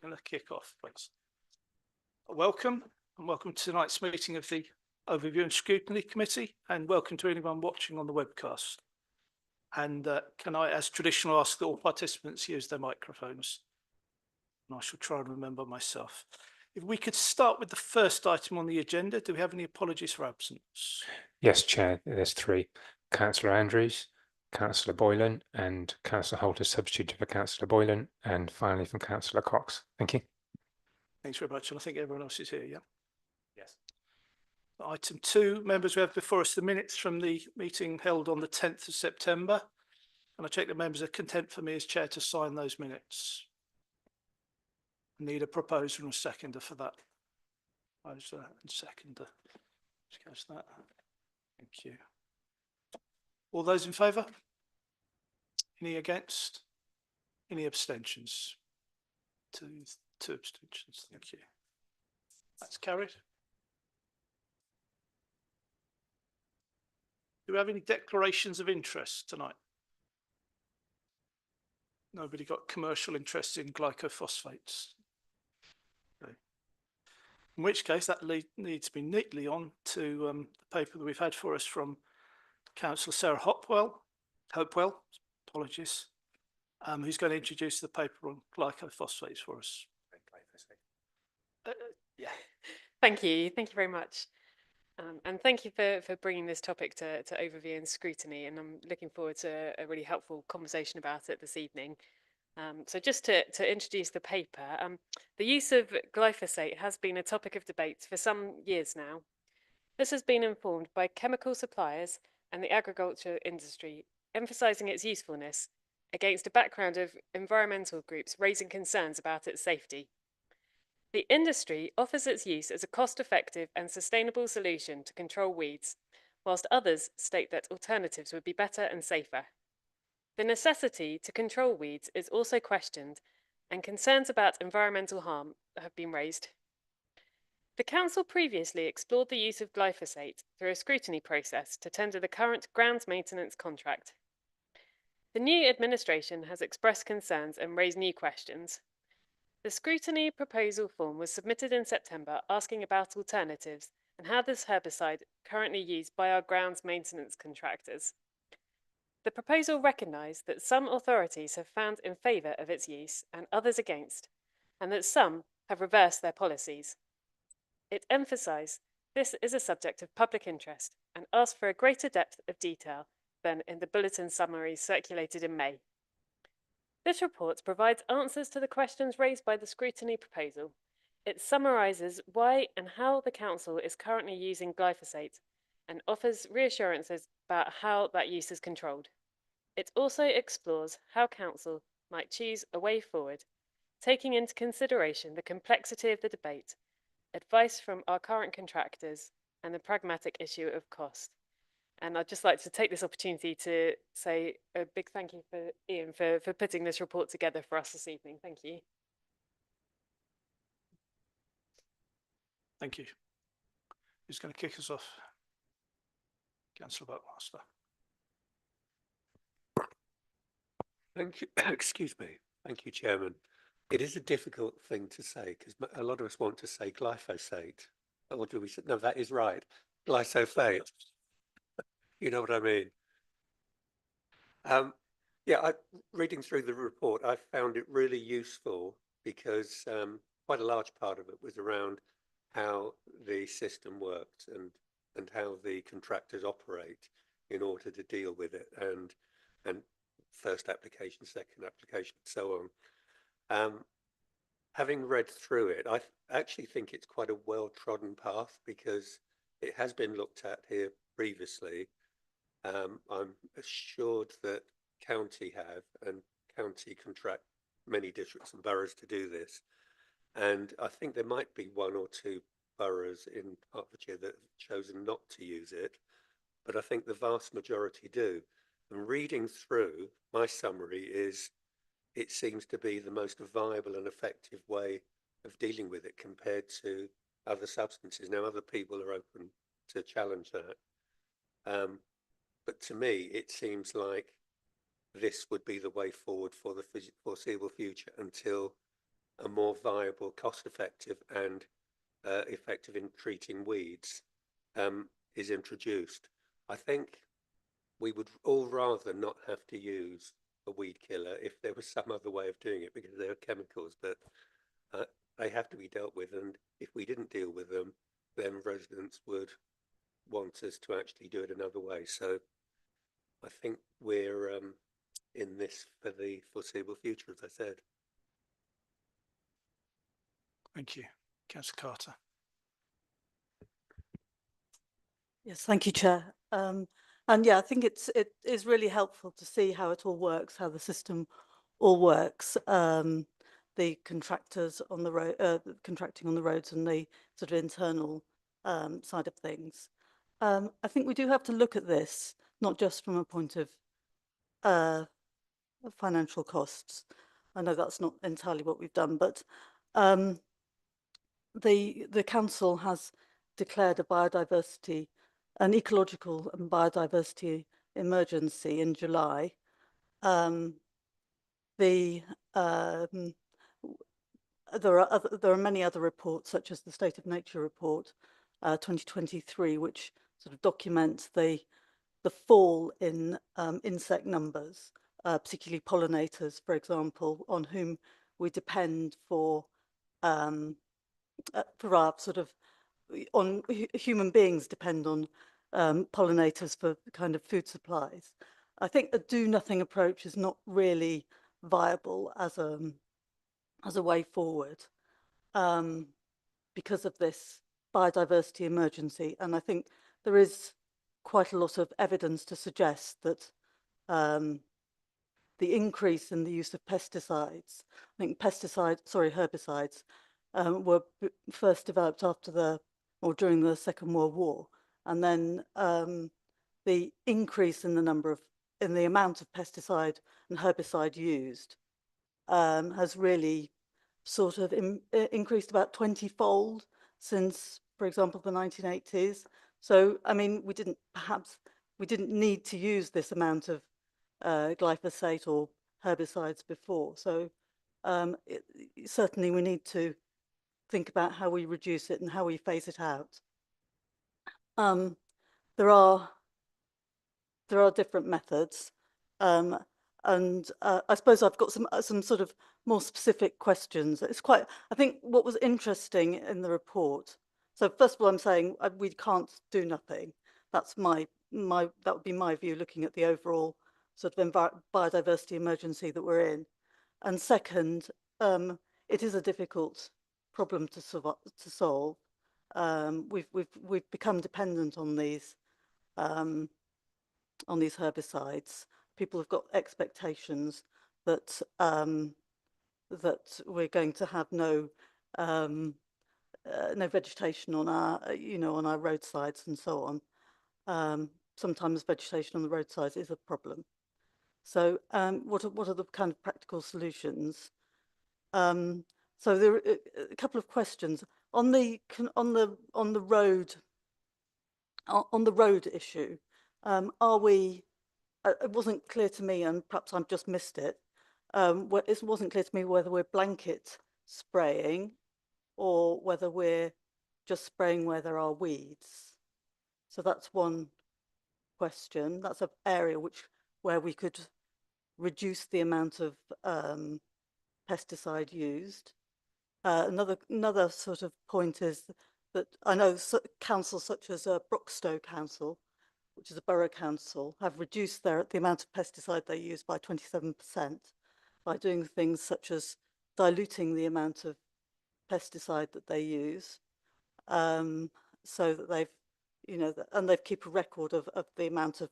going to kick off, please. Welcome to tonight's meeting of the Overview and Scrutiny Committee, and welcome to anyone watching on the webcast. And can I, as traditional, ask that all participants use their microphones? And I shall try and remember myself. If we could start with the first item on the agenda, do we have any apologies for absence? Yes, Chair, there's three. Councillor Andrews, Councillor Boylan, and Councillor Holt as substitute for Councillor Boylan, and finally from Councillor Cox. Thank you. Thanks very much. And I think everyone else is here, yeah? Yes. Item 2, members, we have before us the minutes from the meeting held on the 10th of September. And I check that members are content for me as chair to sign those minutes. I need a proposer and a seconder for that. Proposer and seconder. Just goes that. Thank you. All those in favour? Any against? Any abstentions? Two abstentions. Thank you. That's carried. Do we have any declarations of interest tonight? Nobody got commercial interest in glycophosphates? Okay. In which case that needs to be neatly on to the paper that we've had for us from Councillor Sarah Hopewell, apologies, who's going to introduce the paper on glycophosphates for us. Yeah. Thank you very much. And thank you for bringing this topic to overview and scrutiny, and I'm looking forward to a really helpful conversation about it this evening. So just to introduce the paper, the use of glyphosate has been a topic of debate for some years now. This has been informed by chemical suppliers and the agriculture industry, emphasising its usefulness against a background of environmental groups raising concerns about its safety. The industry offers its use as a cost-effective and sustainable solution to control weeds, whilst others state that alternatives would be better and safer. The necessity to control weeds is also questioned, and concerns about environmental harm have been raised. The Council previously explored the use of glyphosate through a scrutiny process to tender the current grounds maintenance contract. The new administration has expressed concerns and raised new questions. The scrutiny proposal form was submitted in September asking about alternatives and how this herbicide currently used by our grounds maintenance contractors. The proposal recognised that some authorities have found in favour of its use and others against, and that some have reversed their policies. It emphasised this is a subject of public interest and asked for a greater depth of detail than in the bulletin summary circulated in May. This report provides answers to the questions raised by the scrutiny proposal. It summarises why and how the Council is currently using glyphosate and offers reassurances about how that use is controlled. It also explores how Council might choose a way forward, taking into consideration the complexity of the debate, advice from our current contractors, and the pragmatic issue of cost. And I'd just like to take this opportunity to say a big thank you for Ian for putting this report together for us this evening. Thank you. Thank you. Who's going to kick us off? Councillor Buckmaster. Thank you. Excuse me. Thank you, Chairman. It is a difficult thing to say because a lot of us want to say glyphosate. Or do we say, no, that is right. Glyphosate. You know what I mean? Reading through the report, I found it really useful because quite a large part of it was around how the system worked and how the contractors operate in order to deal with it, and first application, second application, and so on. Having read through it, I actually think it's quite a well-trodden path because it has been looked at here previously. I'm assured that county have, and county contract many districts and boroughs to do this. And I think there might be one or two boroughs in Hertfordshire that have chosen not to use it, but I think the vast majority do. And reading through, my summary is it seems to be the most viable and effective way of dealing with it compared to other substances. Now, other people are open to challenge that. But to me, it seems like this would be the way forward for the foreseeable future until a more viable, cost-effective and effective in treating weeds is introduced. I think we would all rather not have to use a weed killer if there was some other way of doing it, because they are chemicals, but they have to be dealt with, and if we didn't deal with them, then residents would want us to actually do it another way. So I think we're in this for the foreseeable future, as I said. Thank you. Councillor Carter. Yes, thank you, Chair. And yeah, I think it is really helpful to see how it all works, how the system all works. The contractors on the road, contracting on the roads, and the sort of internal side of things. I think we do have to look at this not just from a point of financial costs. I know that's not entirely what we've done, but the council has declared an ecological and biodiversity emergency in July. There are many other reports, such as the State of Nature report 2023, which sort of documents the fall in insect numbers, particularly pollinators, for example, on whom we depend for our sort of human beings depend on pollinators for kind of food supplies. I think a do-nothing approach is not really viable as a way forward because of this biodiversity emergency. And I think there is quite a lot of evidence to suggest that the increase in the use of pesticides, I think herbicides, were first developed during the Second World War, and then the increase in the amount of pesticide and herbicide used has really sort of increased about 20-fold since, for example, the 1980s. So, I mean, we didn't need to use this amount of glyphosate or herbicides before. So certainly we need to think about how we reduce it and how we phase it out. There are different methods, and I suppose I've got some sort of more specific questions. I think what was interesting in the report. So first of all, I'm saying we can't do nothing. That's that would be my view, looking at the overall sort of biodiversity emergency that we're in. And second, it is a difficult problem to solve. We've become dependent on these herbicides. People have got expectations that that we're going to have no vegetation on our roadsides and so on. Sometimes vegetation on the roadsides is a problem. So what are the kind of practical solutions? So there are a couple of questions on the road issue. Are we? It wasn't clear to me, and perhaps I've just missed it. It wasn't clear to me whether we're blanket spraying or whether we're just spraying where there are weeds. So that's one question. That's an area where we could reduce the amount of pesticide used. Another sort of point is that I know councils such as Broxtowe Council, which is a borough council, have reduced the amount of pesticide they use by 27% by doing things such as diluting the amount of pesticide that they use, so that they've, and they keep a record of the amount of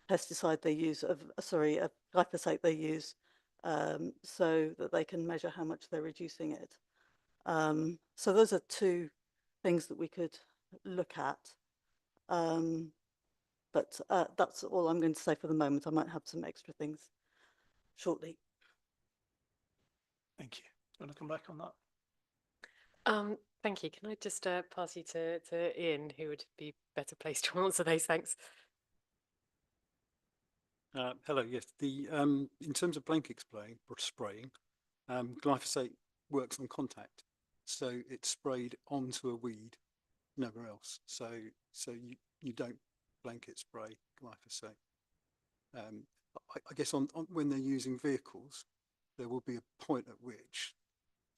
pesticide they use, of glyphosate they use, so that they can measure how much they're reducing it. So those are two things that we could look at. But that's all I'm going to say for the moment. I might have some extra things shortly. Thank you. Do you want to come back on that? Thank you. Can I just pass you to Ian, who would be better placed to answer those? Thanks. Hello. Yes, in terms of blanket spraying, glyphosate works on contact, so it's sprayed onto a weed, nowhere else. So you don't blanket spray glyphosate. I guess on when they're using vehicles, there will be a point at which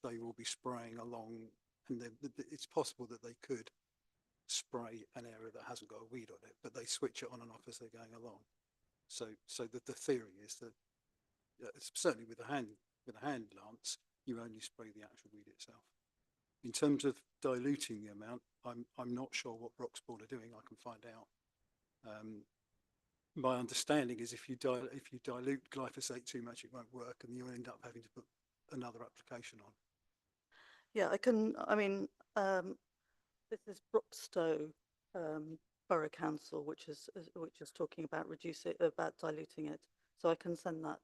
they will be spraying along, and then it's possible that they could spray an area that hasn't got a weed on it, but they switch it on and off as they're going along. So the theory is that certainly with a hand lance, you only spray the actual weed itself. In terms of diluting the amount, I'm not sure what Roxbourne are doing. I can find out. My understanding is if you dilute glyphosate too much, it won't work, and you'll end up having to put another application on. Yeah, I mean, this is Broxtowe Borough Council, which is talking about diluting it. So I can send that.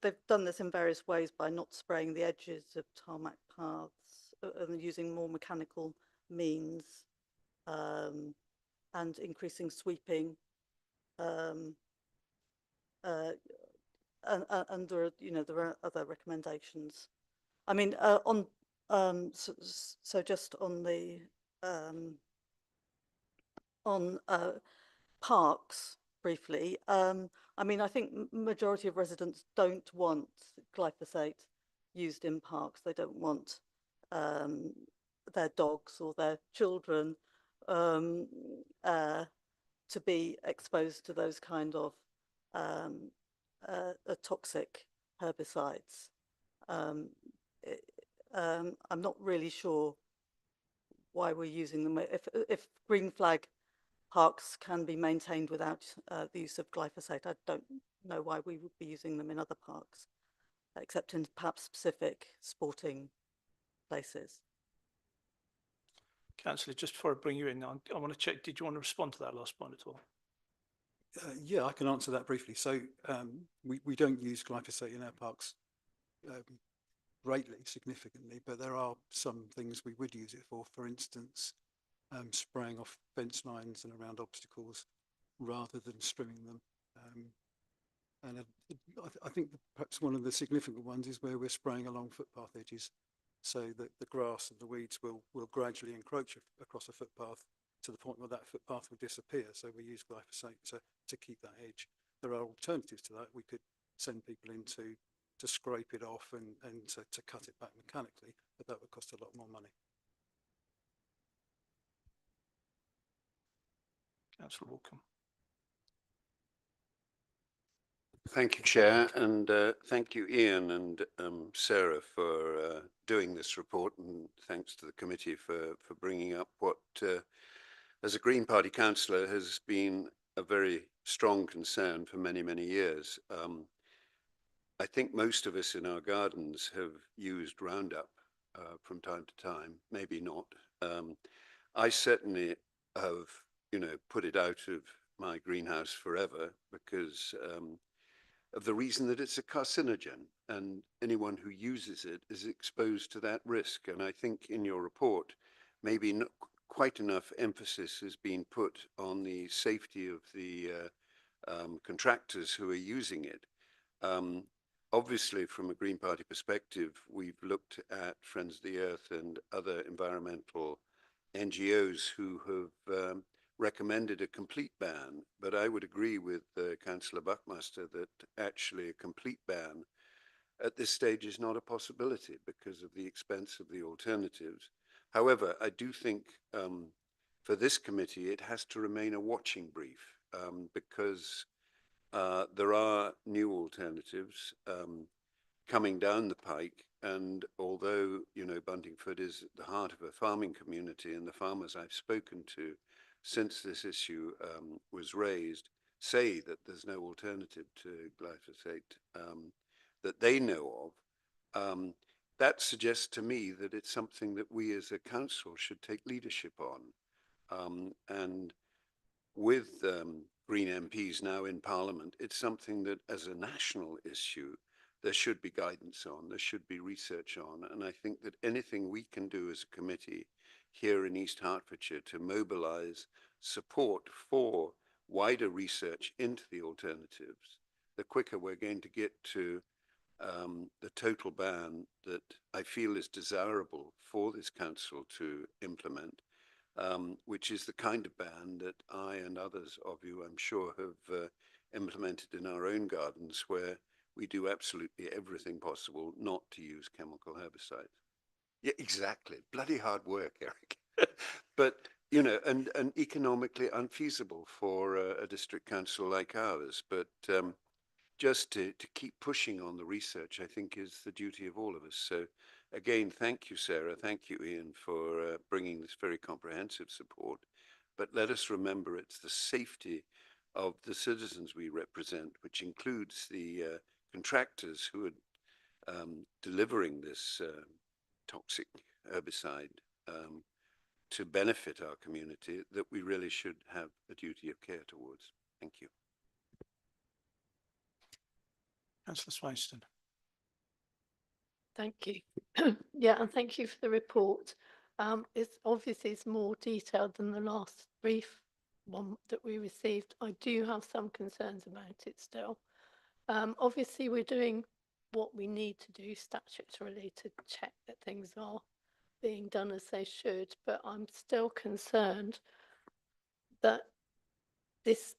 They've done this in various ways by not spraying the edges of tarmac paths and using more mechanical means, and increasing sweeping. And there are other recommendations. I mean, so just on the parks briefly. I mean, I think majority of residents don't want glyphosate used in parks. They don't want their dogs or their children to be exposed to those kind of toxic herbicides. I'm not really sure why we're using them. If green flag parks can be maintained without the use of glyphosate, I don't know why we would be using them in other parks, except in perhaps specific sporting places. Councillor, just before I bring you in, I want to check, did you want to respond to that last point at all? Yeah, I can answer that briefly. So we don't use glyphosate in our parks greatly, significantly, but there are some things we would use it for. For instance, spraying off fence lines and around obstacles rather than strimming them. And I think perhaps one of the significant ones is where we're spraying along footpath edges, so that the grass and the weeds will gradually encroach across a footpath to the point where that footpath will disappear. So we use glyphosate to keep that edge. There are alternatives to that. We could send people in to scrape it off and to cut it back mechanically, but that would cost a lot more money. Councillor Walkham. Thank you, Chair, and thank you, Ian and Sarah, for doing this report, and thanks to the committee for bringing up what, as a Green Party councillor, has been a very strong concern for many, many years. I think most of us in our gardens have used Roundup from time to time, maybe not. I certainly have, put it out of my greenhouse forever because of the reason that it's a carcinogen, and anyone who uses it is exposed to that risk. And I think in your report, maybe not quite enough emphasis has been put on the safety of the contractors who are using it. Obviously, from a Green Party perspective, we've looked at Friends of the Earth and other environmental NGOs who have recommended a complete ban, but I would agree with Councillor Buckmaster that actually a complete ban at this stage is not a possibility because of the expense of the alternatives. However, I do think for this committee it has to remain a watching brief because there are new alternatives coming down the pike, and although Buntingford is at the heart of a farming community, and the farmers I've spoken to since this issue was raised say that there's no alternative to glyphosate that they know of, that suggests to me that it's something that we as a council should take leadership on. And with Green MPs now in Parliament, it's something that as a national issue, there should be guidance on, there should be research on. And I think that anything we can do as a committee here in East Hertfordshire to mobilise support for wider research into the alternatives the quicker we're going to get to the total ban that I feel is desirable for this council to implement, which is the kind of ban that I and others of you, I'm sure, have implemented in our own gardens, where we do absolutely everything possible not to use chemical herbicides. Yeah, exactly. Bloody hard work, Eric. But, you know, and economically unfeasible for a district council like ours. But just to keep pushing on the research, I think, is the duty of all of us. So again, thank you, Sarah. Thank you, Ian, for bringing this very comprehensive support. But let us remember, it's the safety of the citizens we represent, which includes the contractors who are delivering this toxic herbicide to benefit our community, that we really should have a duty of care towards. Thank you. Councillor Swainston. Thank you. Yeah, and thank you for the report. It's obviously it's more detailed than the last brief one that we received. I do have some concerns about it still. Obviously, we're doing what we need to do statutorily to check that things are being done as they should, but I'm still concerned that this,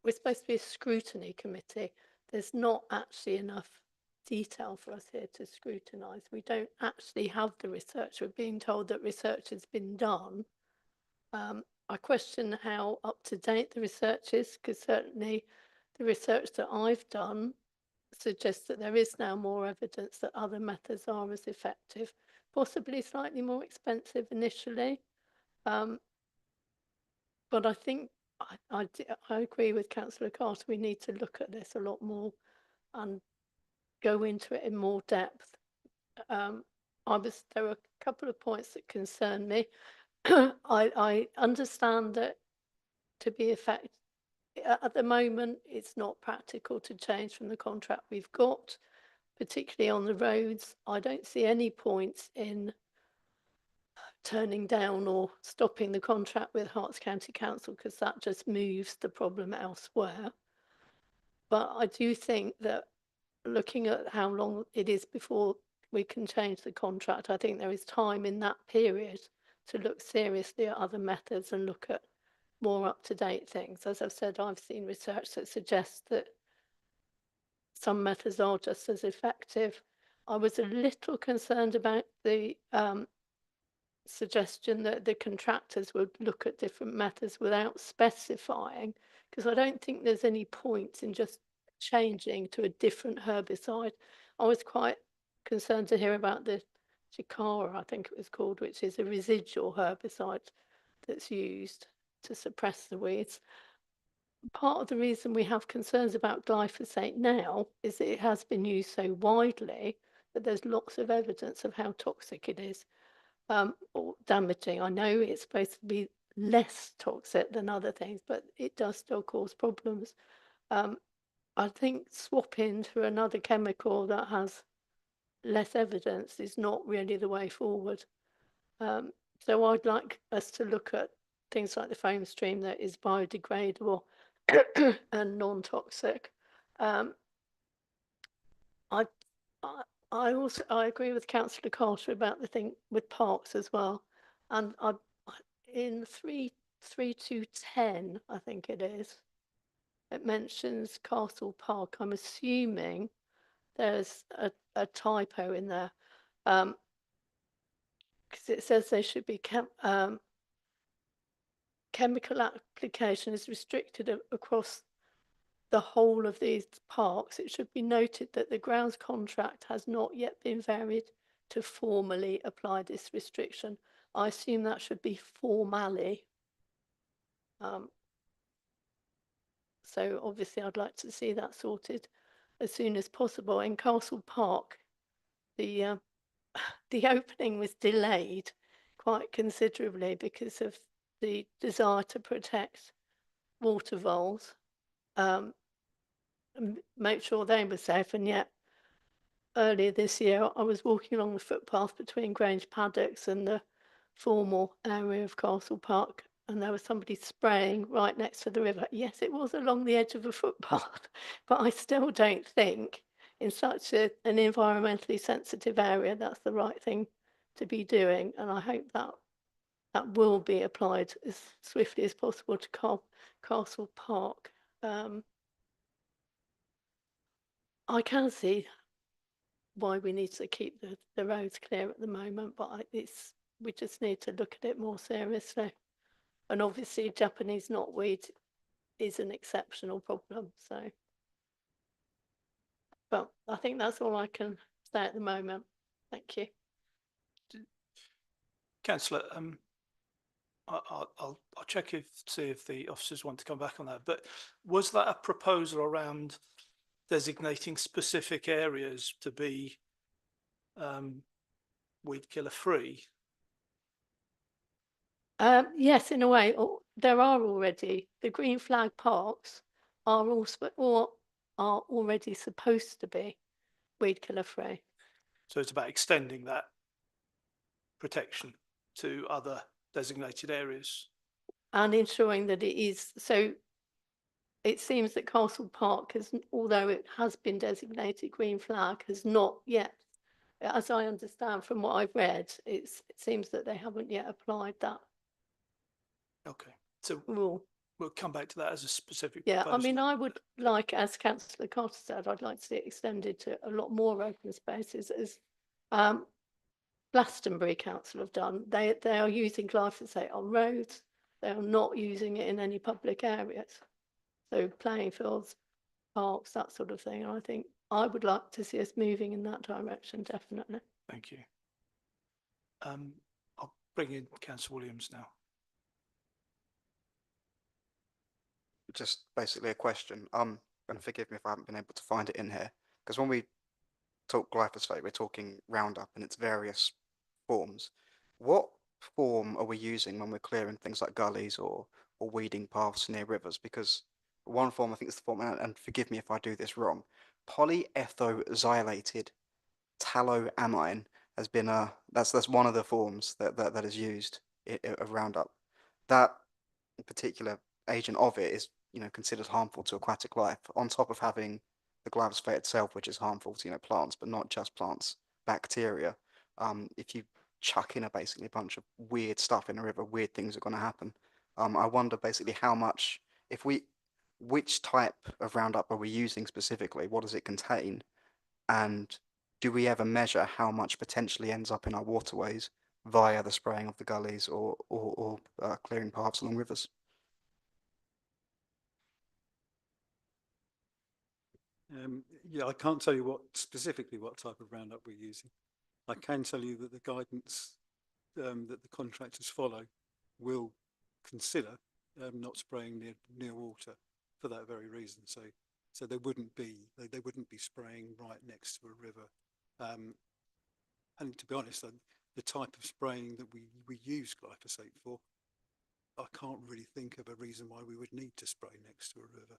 we're supposed to be a scrutiny committee. There's not actually enough detail for us here to scrutinise. We don't actually have the research. We're being told that research has been done. I question how up to date the research is, because certainly the research that I've done suggests that there is now more evidence that other methods are as effective, possibly slightly more expensive initially. But I think I agree with Councillor Carter, we need to look at this a lot more and go into it in more depth. There were a couple of points that concern me. I understand that to be effective, at the moment, it's not practical to change from the contract we've got, particularly on the roads. I don't see any points in turning down or stopping the contract with Herts County Council, because that just moves the problem elsewhere. But I do think that looking at how long it is before we can change the contract, I think there is time in that period to look seriously at other methods and look at more up-to-date things. As I've said, I've seen research that suggests that some methods are just as effective. I was a little concerned about the suggestion that the contractors would look at different methods without specifying, because I don't think there's any point in just changing to a different herbicide. I was quite concerned to hear about the Chikara, I think it was called, which is a residual herbicide that's used to suppress the weeds. Part of the reason we have concerns about glyphosate now is that it has been used so widely that there's lots of evidence of how toxic it is, or damaging. I know it's supposed to be less toxic than other things, but it does still cause problems. I think swapping to another chemical that has less evidence is not really the way forward. So I'd like us to look at things like the foam stream that is biodegradable and non-toxic. I agree with Councillor Carter about the thing with parks as well. And in 3.3.2.10, I think it is, it mentions Castle Park. I'm assuming there's a typo in there, because it says there should be chemical application is restricted across the whole of these parks. It should be noted that the grounds contract has not yet been varied to formally apply this restriction. I assume that should be formally. So obviously I'd like to see that sorted as soon as possible. In Castle Park, the opening was delayed quite considerably because of the desire to protect water voles, and make sure they were safe. And yet earlier this year I was walking along the footpath between Grange Paddocks and the formal area of Castle Park, and there was somebody spraying right next to the river. Yes, it was along the edge of a footpath, but I still don't think in such an environmentally sensitive area that's the right thing to be doing. And I hope that that will be applied as swiftly as possible to Castle Park. I can see why we need to keep the roads clear at the moment, but we just need to look at it more seriously. And obviously, Japanese knotweed is an exceptional problem. So, but I think that's all I can say at the moment. Thank you. Councillor, I'll check see if the officers want to come back on that. But was that a proposal around designating specific areas to be weed killer free? Yes, in a way, there are already the green flag parks are already supposed to be weed killer free. So it's about extending that protection to other designated areas. And ensuring that it is so. It seems that Castle Park has, although it has been designated green flag, has not yet, as I understand from what I've read, it seems that they haven't yet applied that Okay, so rule. we'll come back to that as a specific Yeah, proposal. I mean, I would like, as Councillor Carter said, I'd like to see it extended to a lot more open spaces, as Glastonbury Council have done. They are using glyphosate on roads. They are not using it in any public areas. So playing fields, parks, that sort of thing. And I think I would like to see us moving in that direction, definitely. Thank you. I'll bring in Councillor Williams now. Just basically a question. And forgive me if I haven't been able to find it in here, because when we talk glyphosate, we're talking Roundup in its various forms. What form are we using when we're clearing things like gullies or weeding paths near rivers? Because one form, I think it's the form, and forgive me if I do this wrong, polyethoxylated tallow-amine has been that's one of the forms that is used of Roundup. That particular agent of it is considered harmful to aquatic life, on top of having the glyphosate itself, which is harmful to plants, but not just plants, bacteria. If you chuck in basically a bunch of weird stuff in a river, weird things are going to happen. I wonder basically how much, which type of Roundup are we using specifically? What does it contain? And do we ever measure how much potentially ends up in our waterways via the spraying of the gullies or clearing paths along rivers? Yeah, I can't tell you specifically what type of Roundup we're using. I can tell you that the guidance that the contractors follow will consider not spraying near water for that very reason. So they wouldn't be spraying right next to a river. And to be honest, the type of spraying that we use glyphosate for, I can't really think of a reason why we would need to spray next to a river.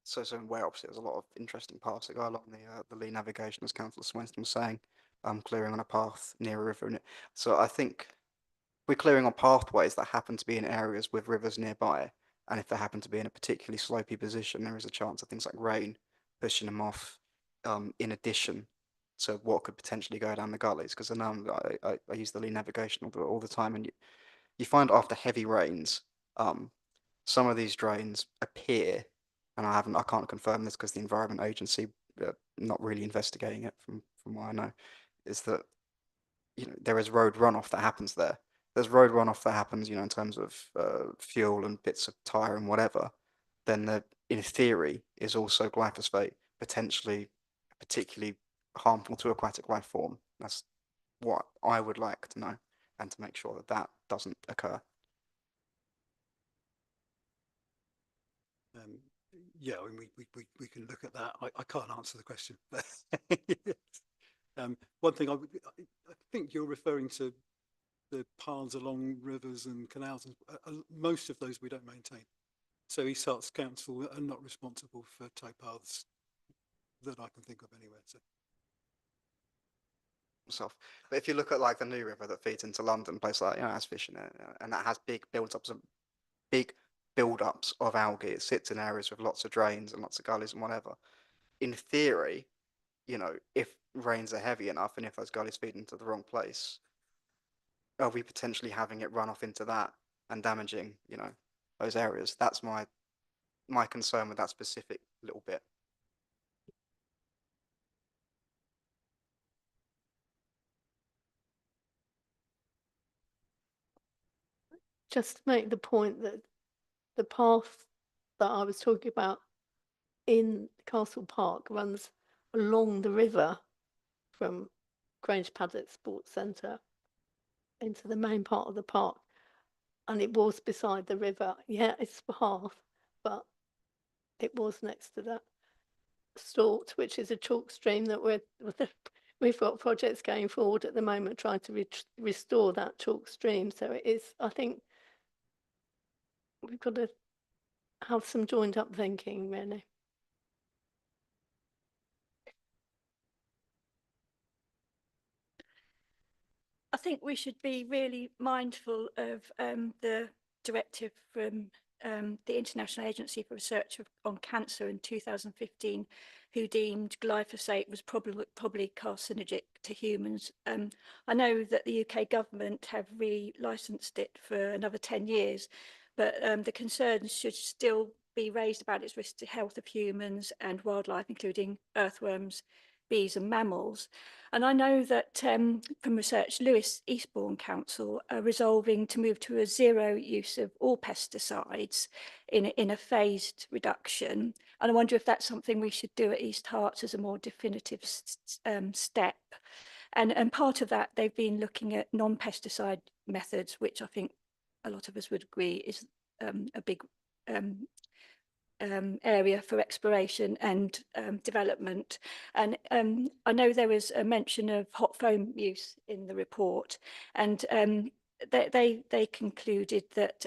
So in Wales, obviously, there's a lot of interesting paths that go along the Lee navigation, as Councillor Swanston was saying, clearing on a path near a river. So I think we're clearing on pathways that happen to be in areas with rivers nearby, and if they happen to be in a particularly slopey position, there is a chance of things like rain pushing them off, in addition to what could potentially go down the gullies. Because I know I use the Lee navigation all the time, and you find after heavy rains, some of these drains appear, and I can't confirm this because the Environment Agency, not really investigating it from what I know, is that there is road runoff that happens there. There's road runoff that happens, in terms of fuel and bits of tire and whatever. Then there, in theory, is also glyphosate potentially particularly harmful to aquatic life form. That's what I would like to know, and to make sure that that doesn't occur. Yeah, I mean, we can look at that. I can't answer the question. One thing I think you're referring to the paths along rivers and canals. Most of those we don't maintain. So East Herts Council are not responsible for towpaths that I can think of anywhere. So. myself. But if you look at like the New River that feeds into London, places like, has fish in it, and that has big build-ups of algae. It sits in areas with lots of drains and lots of gullies and whatever. In theory, if rains are heavy enough and if those gullies feed into the wrong place, are we potentially having it run off into that and damaging, those areas? That's my concern with that specific little bit. Just to make the point that the path that I was talking about in Castle Park runs along the river from Grange Paddock Sports Centre into the main part of the park, and it was beside the river. Yeah, it's a path, but it was next to that Stort, which is a chalk stream that we've got projects going forward at the moment trying to restore that chalk stream. So it is, I think we've got to have some joined up thinking, really. I think we should be really mindful of the directive from the International Agency for Research on Cancer in 2015, who deemed glyphosate was probably carcinogenic to humans. I know that the UK government have re-licensed it for another 10 years, but the concerns should still be raised about its risk to health of humans and wildlife, including earthworms, bees and mammals. And I know that from research, Lewis Eastbourne Council are resolving to move to a zero use of all pesticides in a phased reduction. And I wonder if that's something we should do at East Herts as a more definitive step. And part of that, they've been looking at non-pesticide methods, which I think a lot of us would agree is a big area for exploration and development. And I know there was a mention of hot foam use in the report, and they concluded that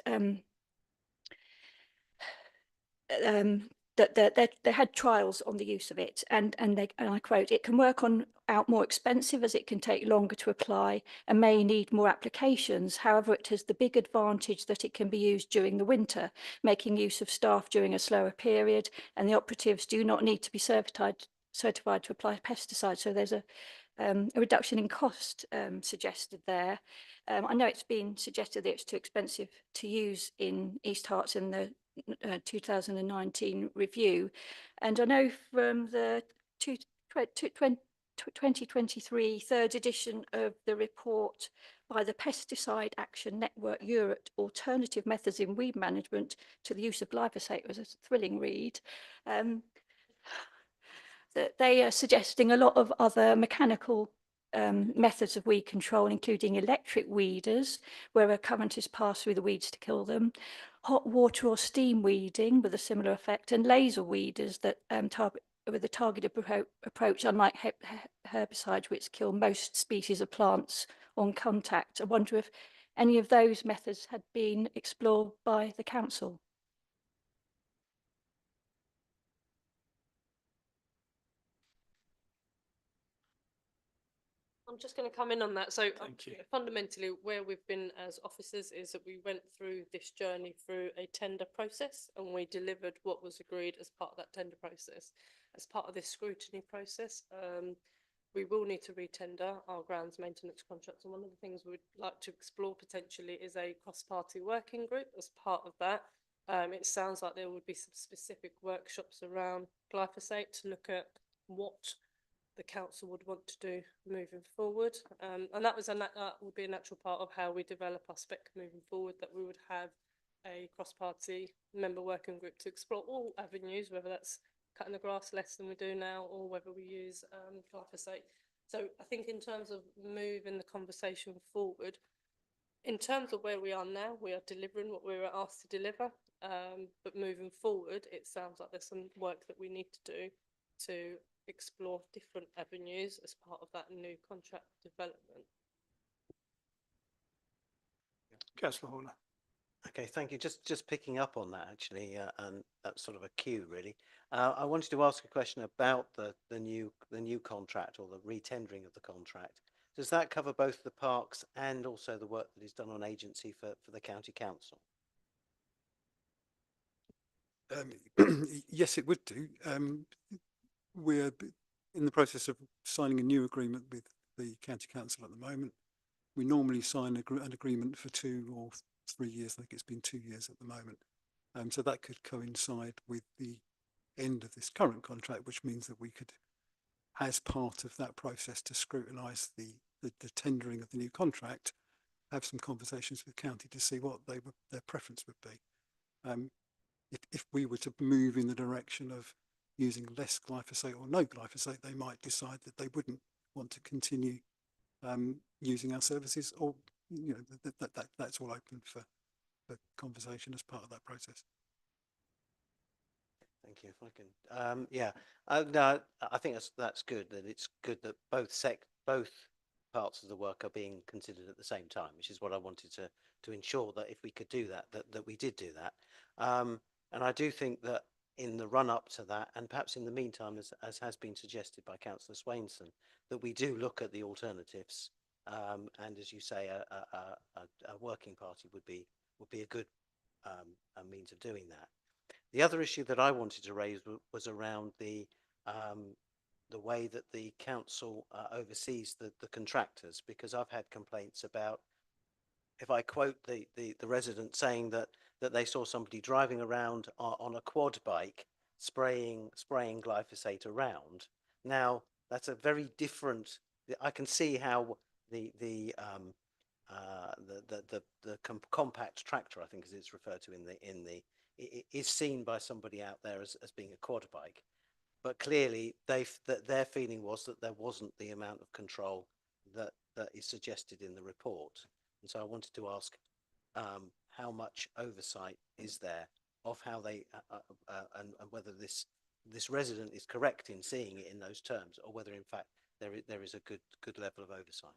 that they had trials on the use of it, and I quote, "It can work out more expensive as it can take longer to apply and may need more applications. However, it has the big advantage that it can be used during the winter, making use of staff during a slower period, and the operatives do not need to be certified to apply pesticides." So there's a reduction in cost suggested there. I know it's been suggested that it's too expensive to use in East Herts in the 2019 review, and I know from the 2023 third edition of the report by the Pesticide Action Network Europe, Alternative Methods in Weed Management to the Use of Glyphosate, was a thrilling read. That they are suggesting a lot of other mechanical methods of weed control, including electric weeders, where a current is passed through the weeds to kill them, hot water or steam weeding with a similar effect, and laser weeders that target with a targeted approach, unlike herbicides, which kill most species of plants on contact. I wonder if any of those methods had been explored by the council. I'm just going to come in on that. So Thank you. Fundamentally, where we've been as officers is that we went through this journey through a tender process, and we delivered what was agreed as part of that tender process. As part of this scrutiny process, we will need to re-tender our grounds maintenance contracts, and one of the things we'd like to explore potentially is a cross-party working group as part of that. It sounds like there would be some specific workshops around glyphosate to look at what the council would want to do moving forward, and that would be a natural part of how we develop our spec moving forward, that we would have a cross-party member working group to explore all avenues, whether that's cutting the grass less than we do now or whether we use glyphosate. So I think in terms of moving the conversation forward, in terms of where we are now, we are delivering what we were asked to deliver, but moving forward, it sounds like there's some work that we need to do to explore different avenues as part of that new contract development. Councillor Horner. Okay, thank you. Just picking up on that actually, and that's sort of a cue really. I wanted to ask a question about the new contract or the re-tendering of the contract. does that cover both the parks and also the work that is done on agency for the county council? Yes, it would do. We're in the process of signing a new agreement with the county council at the moment. We normally sign an agreement for 2 or 3 years. I think it's been 2 years at the moment. So that could coincide with the end of this current contract, which means that we could, as part of that process to scrutinise the tendering of the new contract, have some conversations with county to see what their preference would be. If we were to move in the direction of using less glyphosate or no glyphosate, they might decide that they wouldn't want to continue using our services, or that's all open for conversation as part of that process. Thank you. If I can, no, I think that's good. That it's good that both parts of the work are being considered at the same time, which is what I wanted to ensure, that if we could do that, that we did do that. And I do think that in the run up to that, and perhaps in the meantime, as has been suggested by Councillor Swainson, that we do look at the alternatives. And as you say, a working party would be a good a means of doing that. The other issue that I wanted to raise was around the way that the council oversees the contractors, because I've had complaints about, if I quote the resident saying that they saw somebody driving around on a quad bike spraying glyphosate around. Now that's a very different. I can see how the compact tractor, I think as it's referred to it is seen by somebody out there as being a quad bike, but clearly their feeling was that there wasn't the amount of control that is suggested in the report. And so I wanted to ask how much oversight is there of how they and whether this resident is correct in seeing it in those terms, or whether in fact there is a good level of oversight.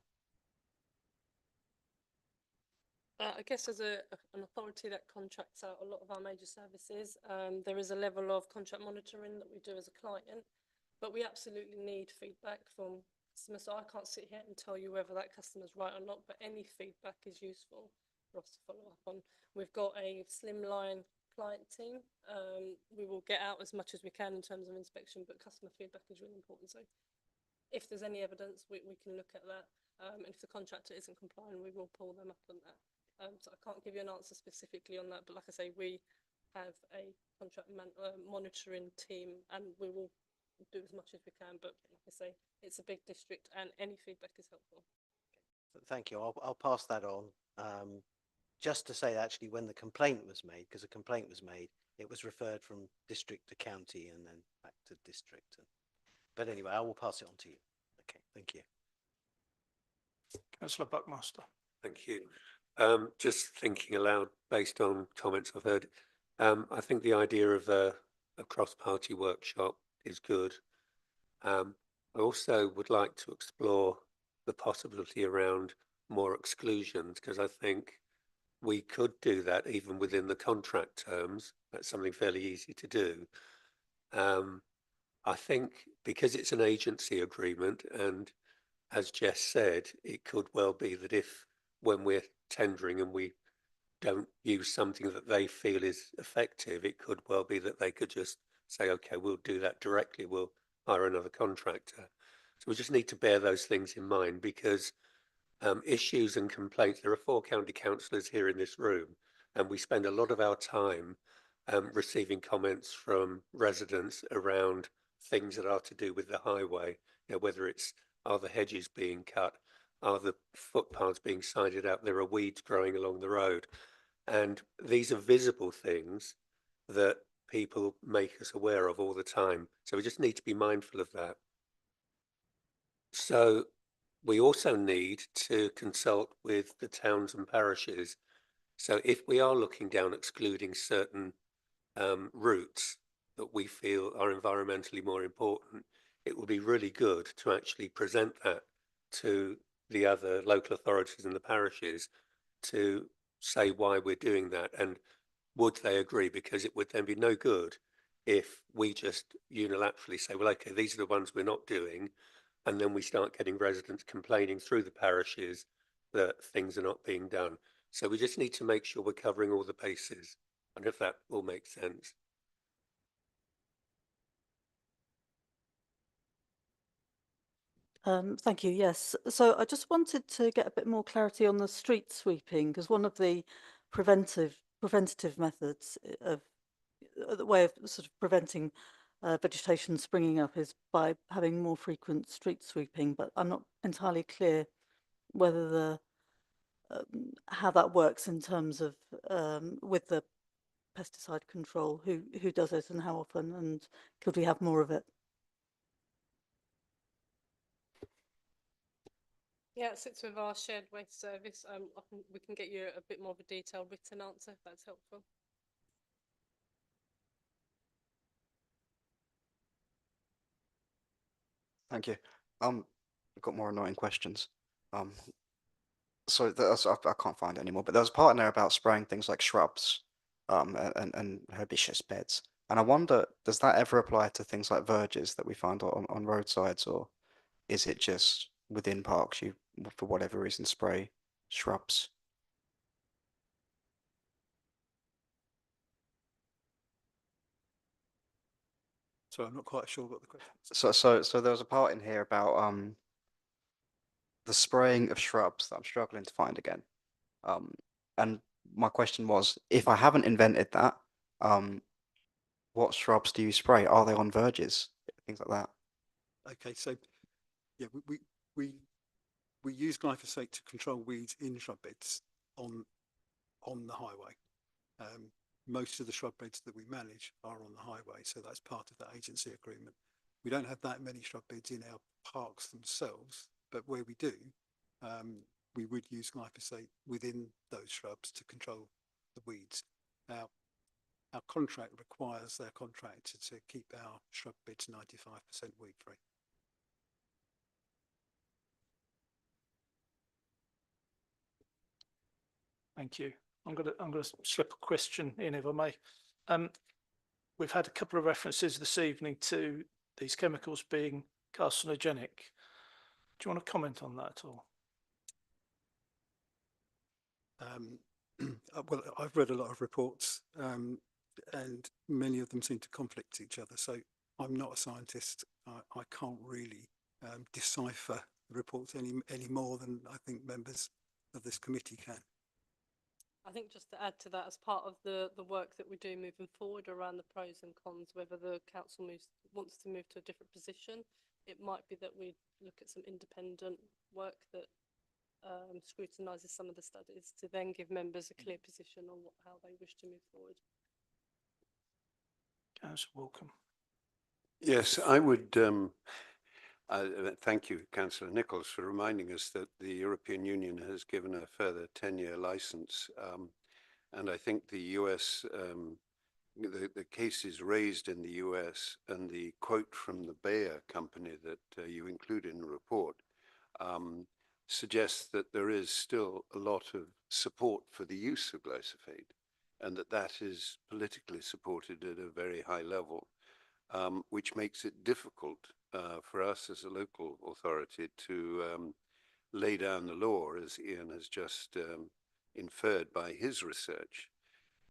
I guess as an authority that contracts out a lot of our major services, there is a level of contract monitoring that we do as a client, but we absolutely need feedback from customers. So I can't sit here and tell you whether that customer's right or not, but any feedback is useful for us to follow up on. We've got a slimline client team. We will get out as much as we can in terms of inspection, but customer feedback is really important. So if there's any evidence, we can look at that. And if the contractor isn't complying, we will pull them up on that. So I can't give you an answer specifically on that, but like I say, we have a contract monitoring team, and we will do as much as we can. But like I say, it's a big district, and any feedback is helpful. Thank you. I'll pass that on. Just to say, actually, when the complaint was made, because a complaint was made, it was referred from district to county and then back to district. But anyway, I will pass it on to you. Okay, thank you. Councillor Buckmaster. Thank you. Just thinking aloud based on comments I've heard, I think the idea of a cross-party workshop is good. I also would like to explore the possibility around more exclusions, because I think we could do that even within the contract terms. That's something fairly easy to do. I think because it's an agency agreement, and as Jess said, it could well be that if, when we're tendering and we don't use something that they feel is effective, it could well be that they could just say, okay, we'll do that directly, we'll hire another contractor. So we just need to bear those things in mind, because issues and complaints, there are 4 county councillors here in this room, and we spend a lot of our time receiving comments from residents around things that are to do with the highway, whether it's, are the hedges being cut, are the footpaths being sided out, there are weeds growing along the road. And these are visible things that people make us aware of all the time. So we just need to be mindful of that. So we also need to consult with the towns and parishes. So if we are looking down excluding certain routes that we feel are environmentally more important, it would be really good to actually present that to the other local authorities and the parishes to say why we're doing that, and would they agree, because it would then be no good if we just unilaterally say, well, okay, these are the ones we're not doing, and then we start getting residents complaining through the parishes that things are not being done. So we just need to make sure we're covering all the bases. And if that all makes sense. Thank you. Yes. So I just wanted to get a bit more clarity on the street sweeping, because one of the preventative methods of the way of sort of preventing vegetation springing up is by having more frequent street sweeping. But I'm not entirely clear whether the how that works in terms of with the pesticide control, who does it and how often, and could we have more of it? Yeah, it sits with our shared waste service. We can get you a bit more of a detailed written answer if that's helpful. Thank you. I've got more annoying questions. So there's, I can't find it anymore, but there was a part in there about spraying things like shrubs, and herbaceous beds. And I wonder, does that ever apply to things like verges that we find on roadsides, or is it just within parks you, for whatever reason, spray shrubs? So I'm not quite sure what the question is. So there was a part in here about the spraying of shrubs that I'm struggling to find again. And my question was, if I haven't invented that, what shrubs do you spray? Are they on verges? Things like that. Okay, so yeah, we use glyphosate to control weeds in shrub beds on the highway. Most of the shrub beds that we manage are on the highway, so that's part of that agency agreement. We don't have that many shrub beds in our parks themselves, but where we do, we would use glyphosate within those shrubs to control the weeds. Now, our contract requires their contractor to keep our shrub beds 95% weed free. Thank you. I'm gonna slip a question in, if I may. We've had a couple of references this evening to these chemicals being carcinogenic. Do you want to comment on that at all? Well, I've read a lot of reports, and many of them seem to conflict each other. So I'm not a scientist. I can't really decipher the reports any more than I think members of this committee can. I think just to add to that, as part of the work that we do moving forward around the pros and cons, whether the council wants to move to a different position, it might be that we look at some independent work that scrutinises some of the studies to then give members a clear position on how they wish to move forward. Councillor Walcombe. Yes, I would thank you, Councillor Nichols, for reminding us that the European Union has given a further 10-year license. And I think the US, the cases raised in the US and the quote from the Bayer company that you include in the report suggests that there is still a lot of support for the use of glyphosate, and that is politically supported at a very high level, which makes it difficult for us as a local authority to lay down the law, as Ian has just inferred by his research.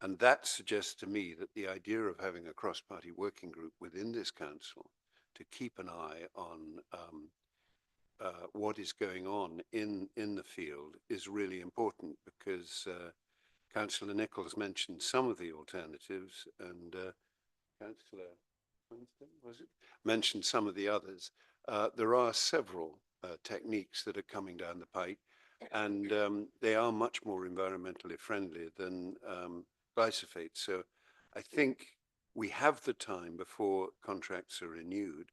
And that suggests to me that the idea of having a cross-party working group within this council to keep an eye on what is going on in the field is really important, because Councillor Nichols mentioned some of the alternatives, and Councillor mentioned some of the others. There are several techniques that are coming down the pipe, and they are much more environmentally friendly than glyphosate. So I think we have the time before contracts are renewed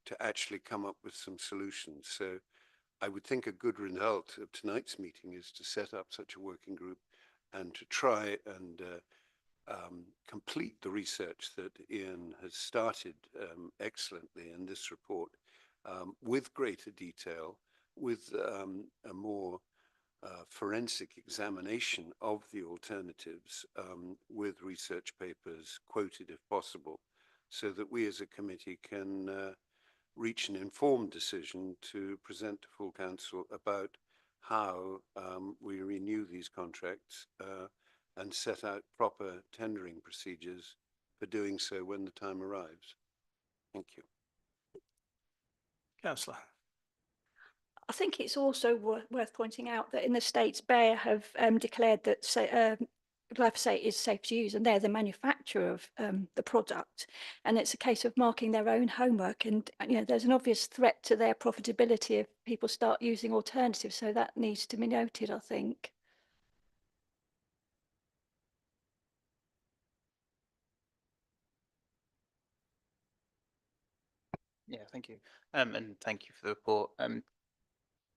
to actually come up with some solutions. So I would think a good result of tonight's meeting is to set up such a working group and to try and complete the research that Ian has started excellently in this report, with greater detail, with a more forensic examination of the alternatives, with research papers quoted if possible, so that we as a committee can reach an informed decision to present to full council about how we renew these contracts and set out proper tendering procedures for doing so when the time arrives. Thank you. Councillor. I think it's also worth pointing out that in the States, Bayer have declared that glyphosate is safe to use, and they're the manufacturer of the product. And it's a case of marking their own homework. And there's an obvious threat to their profitability if people start using alternatives. So that needs to be noted, I think. Yeah, thank you. And thank you for the report.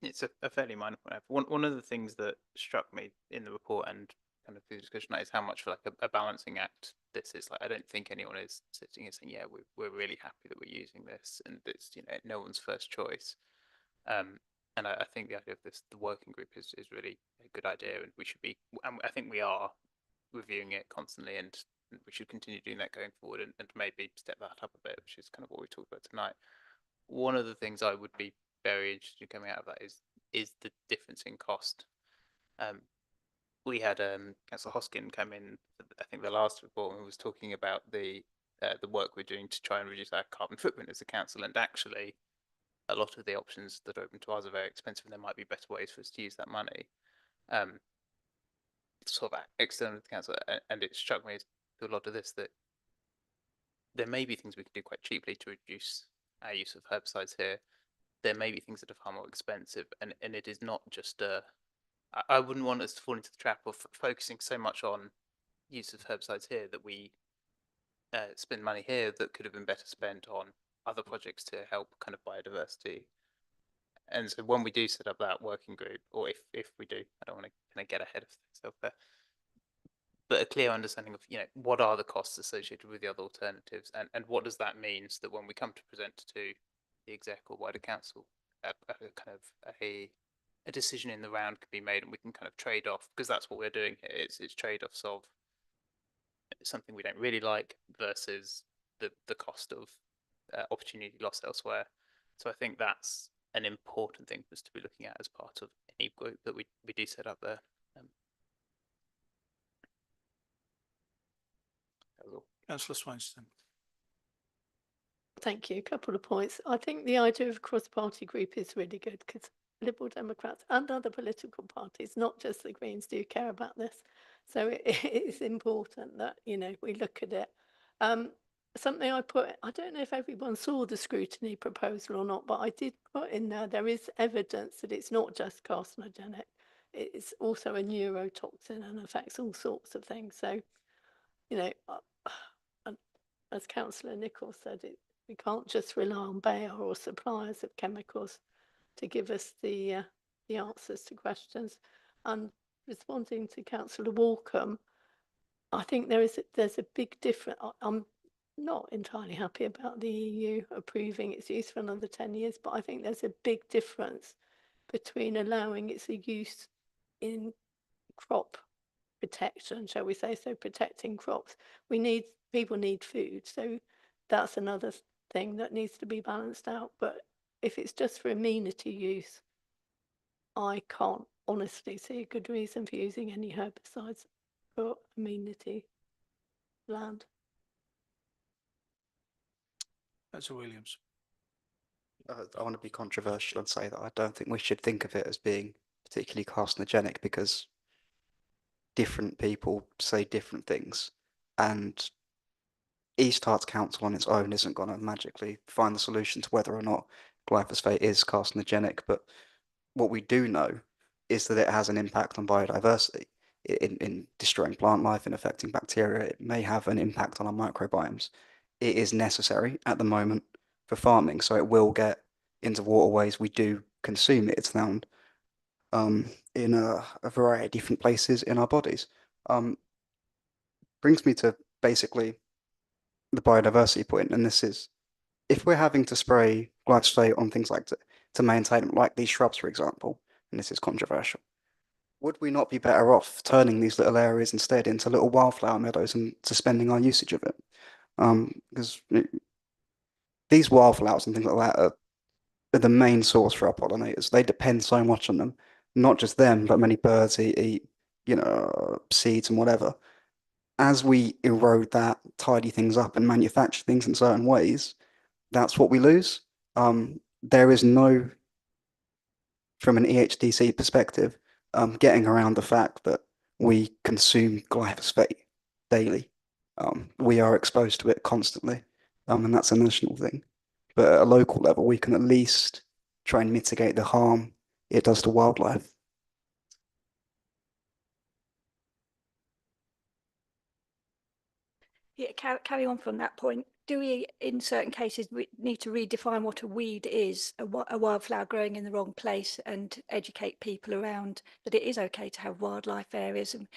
It's a fairly minor point. One of the things that struck me in the report and kind of through the discussion is how much like a balancing act this is. Like, I don't think anyone is sitting here saying, yeah, we're really happy that we're using this, and it's no one's first choice. And I think the idea of the working group is really a good idea, and we should be. And I think we are reviewing it constantly, and we should continue doing that going forward, and maybe step that up a bit, which is kind of what we talked about tonight. One of the things I would be very interested in coming out of that is the difference in cost. We had Councillor Hoskin come in, I think the last report, and was talking about the work we're doing to try and reduce our carbon footprint as a council, and actually a lot of the options that are open to us are very expensive, and there might be better ways for us to use that money. Sort of external to the council, and it struck me to a lot of this that there may be things we can do quite cheaply to reduce our use of herbicides here. There may be things that are far more expensive, and it is not just I wouldn't want us to fall into the trap of focusing so much on use of herbicides here that we spend money here that could have been better spent on other projects to help kind of biodiversity. And so when we do set up that working group, or if we do, I don't want to kind of get ahead of things there, but a clear understanding of what are the costs associated with the other alternatives, and what does that mean, so that when we come to present to the exec or wider council, a decision in the round can be made, and we can kind of trade off, because that's what we're doing here. It's trade-offs of something we don't really like versus the cost of opportunity lost elsewhere. So I think that's an important thing for us to be looking at as part of any group that we do set up there. Councillor Swainston. Thank you. A couple of points. I think the idea of a cross-party group is really good, because Liberal Democrats and other political parties, not just the Greens, do care about this. So it is important that we look at it. Something I don't know if everyone saw the scrutiny proposal or not, but I did put in there is evidence that it's not just carcinogenic. It's also a neurotoxin and affects all sorts of things. So, as Councillor Nichols said, we can't just rely on Bayer or suppliers of chemicals to give us the answers to questions. And responding to Councillor Walkham, I think there's a big difference. I'm not entirely happy about the EU approving its use for another 10 years, but I think there's a big difference between allowing its use in crop protection, shall we say, so protecting crops. People need food, so that's another thing that needs to be balanced out. But if it's just for amenity use, I can't honestly see a good reason for using any herbicides for amenity land. Councillor Williams. I want to be controversial and say that I don't think we should think of it as being particularly carcinogenic, because different people say different things, and East Herts Council on its own isn't going to magically find the solution to whether or not glyphosate is carcinogenic. But what we do know is that it has an impact on biodiversity in destroying plant life and affecting bacteria. It may have an impact on our microbiomes. It is necessary at the moment for farming, so it will get into waterways. We do consume it. It's found in a variety of different places in our bodies. Brings me to basically the biodiversity point, and this is, if we're having to spray glyphosate on things like to maintain them, like these shrubs, for example, and this is controversial, would we not be better off turning these little areas instead into little wildflower meadows and suspending our usage of it? Because these wildflowers and things like that are the main source for our pollinators. They depend so much on them. Not just them, but many birds eat seeds and whatever. As we erode that, tidy things up and manufacture things in certain ways, that's what we lose. There is no, from an EHDC perspective, getting around the fact that we consume glyphosate daily. We are exposed to it constantly, and that's a national thing. But at a local level, we can at least try and mitigate the harm it does to wildlife. Yeah, carry on from that point. Do we, in certain cases, need to redefine what a weed is, a wildflower growing in the wrong place, and educate people around that it is okay to have wildlife areas and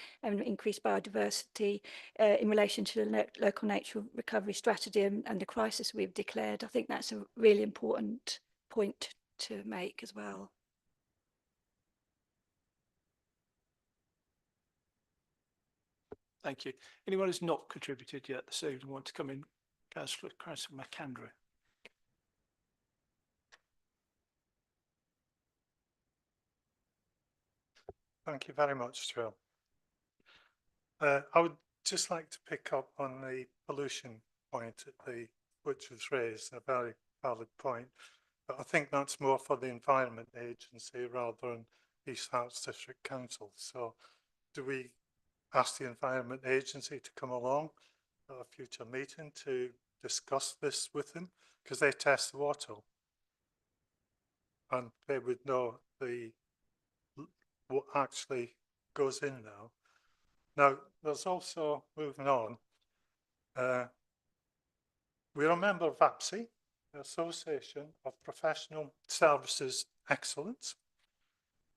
increase biodiversity in relation to the local nature recovery strategy and the crisis we've declared? I think that's a really important point to make as well. Thank you. Anyone who's not contributed yet this evening want to come in? Councillor McAndrew. Thank you very much, Chair. I would just like to pick up on the pollution point which was raised, a very valid point. But I think that's more for the Environment Agency rather than East Herts District Council. So do we ask the Environment Agency to come along at a future meeting to discuss this with them? Because they test the water and they would know what actually goes in now. Now, there's also, moving on, we're a member of APSI, the Association of Professional Services Excellence,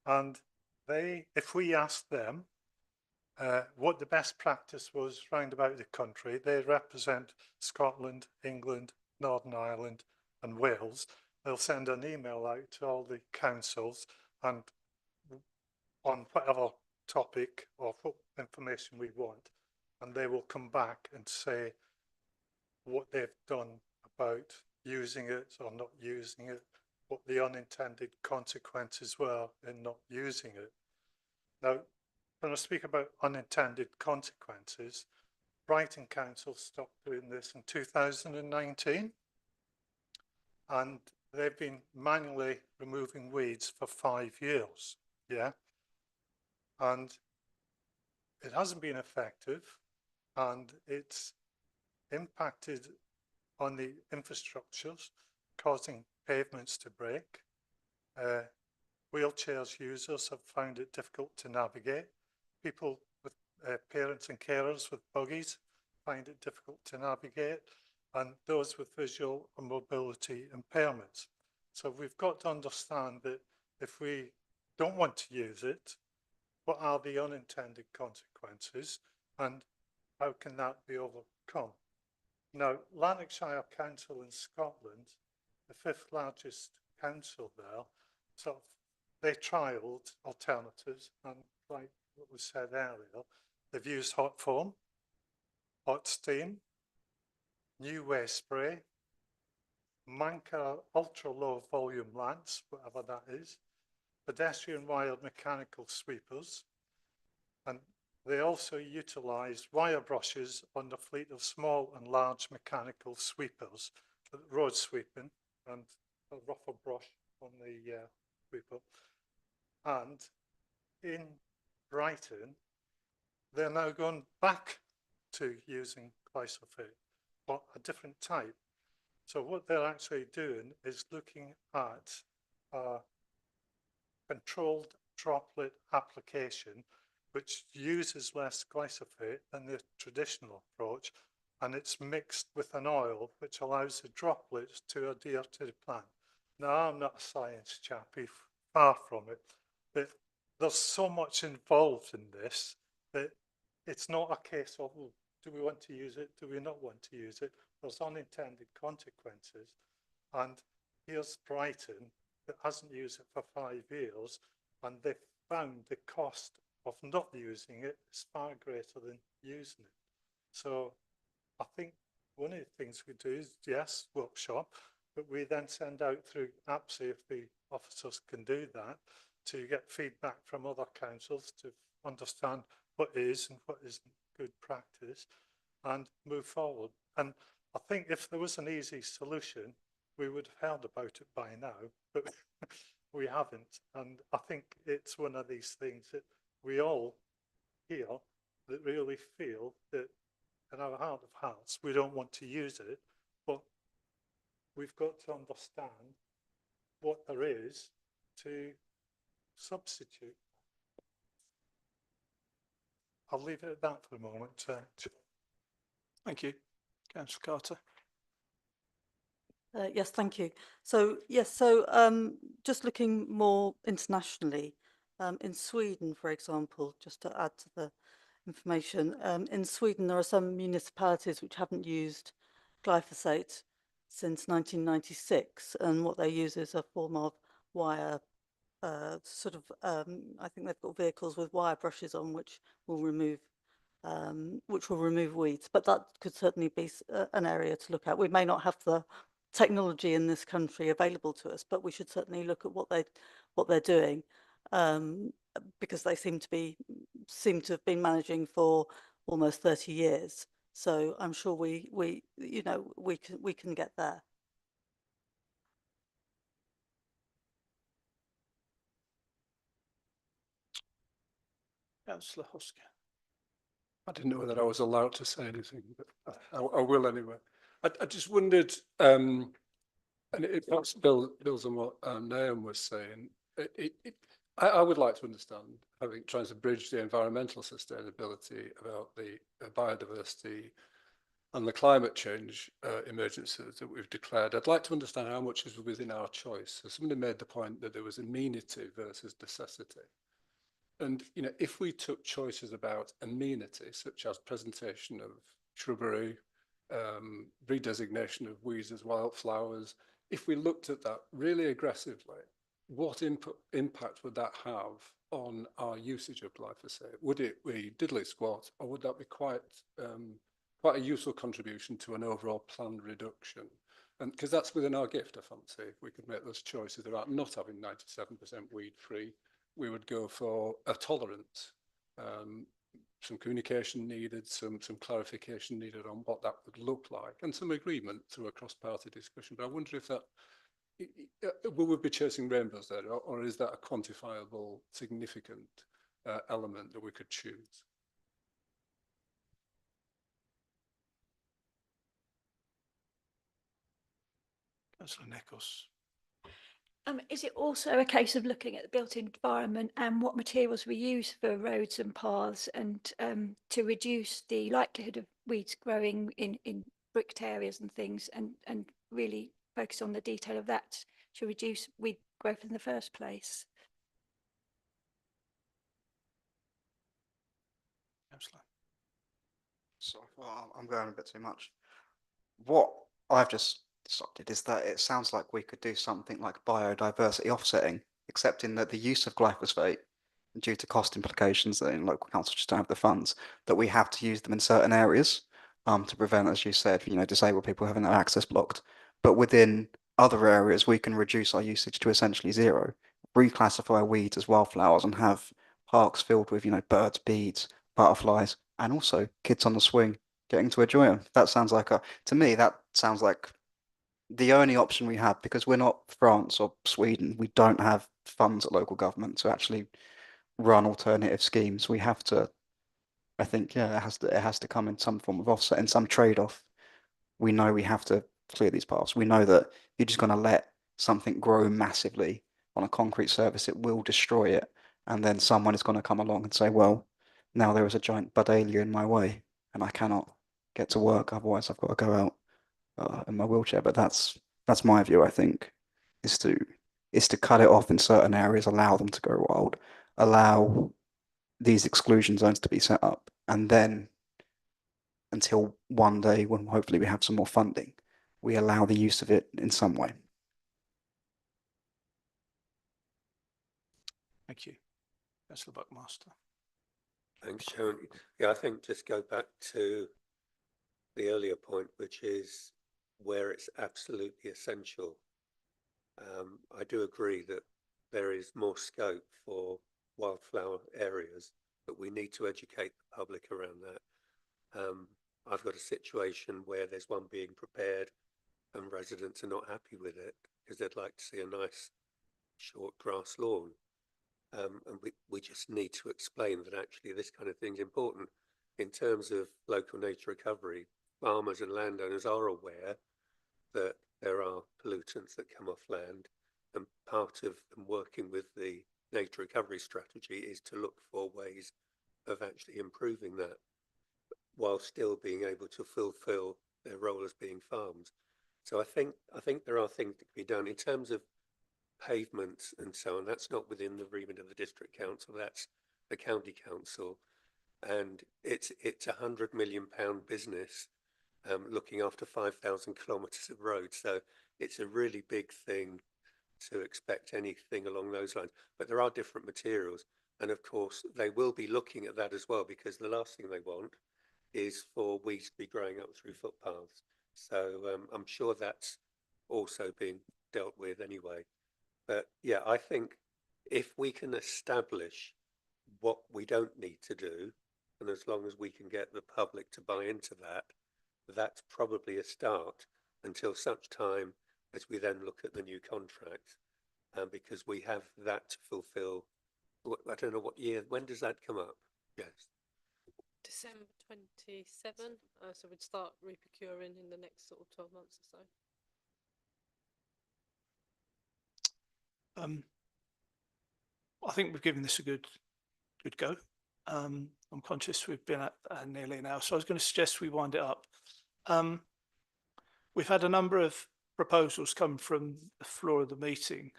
and if we asked them what the best practice was round about the country, they represent Scotland, England, Northern Ireland and Wales. They'll send an email out to all the councils and on whatever topic or what information we want, and they will come back and say what they've done about using it or not using it, what the unintended consequences were in not using it. Now, when I speak about unintended consequences, Brighton Council stopped doing this in 2019, and they've been manually removing weeds for 5 years, yeah? And it hasn't been effective, and it's impacted on the infrastructures, causing pavements to break. Wheelchairs users have found it difficult to navigate. People with parents and carers with buggies find it difficult to navigate, and those with visual and mobility impairments. So we've got to understand that if we don't want to use it, what are the unintended consequences and how can that be overcome? Now, Lanarkshire Council in Scotland, the 5th largest council there, they trialled alternatives, and like what was said earlier, they've used hot foam, hot steam, new waste spray, Manca ultra low volume lamps, whatever that is, pedestrian wired mechanical sweepers, and they also utilised wire brushes on the fleet of small and large mechanical sweepers, road sweeping, and a rougher brush on the sweeper. And in Brighton, they're now going back to using glyphosate, but a different type. So what they're actually doing is looking at a controlled droplet application which uses less glyphosate than the traditional approach, and it's mixed with an oil which allows the droplets to adhere to the plant. Now, I'm not a science chappie, far from it, but there's so much involved in this that it's not a case of, well, do we want to use it? Do we not want to use it? There's unintended consequences. And here's Brighton that hasn't used it for 5 years, and they've found the cost of not using it is far greater than using it. So I think one of the things we do is, yes, workshop, but we then send out through APSI, if the officers can do that, to get feedback from other councils to understand what is and what isn't good practice and move forward. And I think if there was an easy solution, we would have heard about it by now, but we haven't. And I think it's one of these things that we all here that really feel that in our heart of hearts, we don't want to use it, but we've got to understand what there is to substitute. I'll leave it at that for a moment. Thank you. Councillor Carter. Yes, thank you. So just looking more internationally, in Sweden, for example, just to add to the information, in Sweden there are some municipalities which haven't used glyphosate since 1996, and what they use is a form of wire, I think they've got vehicles with wire brushes on which will remove weeds, but that could certainly be an area to look at. We may not have the technology in this country available to us, but we should certainly look at what they're doing, because they seem to have been managing for almost 30 years. So I'm sure we can get there. Councillor Hoskin. I didn't know whether I was allowed to say anything, but I will anyway. I just wondered, and it perhaps builds on what Naomi was saying. I would like to understand, trying to bridge the environmental sustainability about the biodiversity and the climate change emergencies that we've declared. I'd like to understand how much is within our choice. So somebody made the point that there was amenity versus necessity. And, if we took choices about amenity, such as presentation of shrubbery, redesignation of weeds as wildflowers, if we looked at that really aggressively, what impact would that have on our usage of glyphosate? Would it be diddly squat, or would that be quite a useful contribution to an overall planned reduction? And because that's within our gift, I fancy, if we could make those choices about not having 97% weed-free, we would go for a tolerance, some communication needed, some clarification needed on what that would look like, and some agreement through a cross-party discussion. But I wonder if that, will we be chasing rainbows there, or is that a quantifiable, significant element that we could choose? Councillor Nichols. Is it also a case of looking at the built environment and what materials we use for roads and paths, and to reduce the likelihood of weeds growing in bricked areas and things, and really focus on the detail of that to reduce weed growth in the first place? Councillor. So I'm going a bit too much. What I've just decided is that it sounds like we could do something like biodiversity offsetting, accepting that the use of glyphosate, due to cost implications that in local councils just don't have the funds, that we have to use them in certain areas to prevent, as you said, disabled people having their access blocked. But within other areas, we can reduce our usage to essentially zero, reclassify weeds as wildflowers, and have parks filled with, birds, bees, butterflies, and also kids on the swing getting to enjoy them. That sounds like to me, that sounds like the only option we have, because we're not France or Sweden. We don't have funds at local government to actually run alternative schemes. We have to, I think, it has to come in some form of offset and some trade-off. We know we have to clear these paths. We know that you're just going to let something grow massively on a concrete surface, it will destroy it. And then someone is going to come along and say, well, now there is a giant buddleia in my way and I cannot get to work, otherwise I've got to go out in my wheelchair. But that's my view, I think, is to cut it off in certain areas, allow them to go wild, allow these exclusion zones to be set up, and then until one day when hopefully we have some more funding, we allow the use of it in some way. Thank you. Councillor Buckmaster. Thanks, Sharon. Yeah, I think just go back to the earlier point, which is where it's absolutely essential. I do agree that there is more scope for wildflower areas, but we need to educate the public around that. I've got a situation where there's one being prepared and residents are not happy with it because they'd like to see a nice short grass lawn. And we just need to explain that actually this kind of thing is important. In terms of local nature recovery, farmers and landowners are aware that there are pollutants that come off land, and part of them working with the nature recovery strategy is to look for ways of actually improving that while still being able to fulfill their role as being farms. So I think there are things that can be done in terms of pavements and so on. That's not within the remit of the district council. That's the county council, and it's £100 million business, looking after 5,000 kilometres of road. So it's a really big thing to expect anything along those lines. But there are different materials, and of course they will be looking at that as well, because the last thing they want is for weeds to be growing up through footpaths. So I'm sure that's also being dealt with anyway. But yeah, I think if we can establish what we don't need to do, and as long as we can get the public to buy into that, that's probably a start until such time as we then look at the new contract, because we have that to fulfill. I don't know what year, when does that come up? Yes. December 27, so we'd start reprocuring in the next sort of 12 months or so. I think we've given this a good go. I'm conscious we've been at nearly an hour, so I was going to suggest we wind it up. We've had a number of proposals come from the floor of the meeting,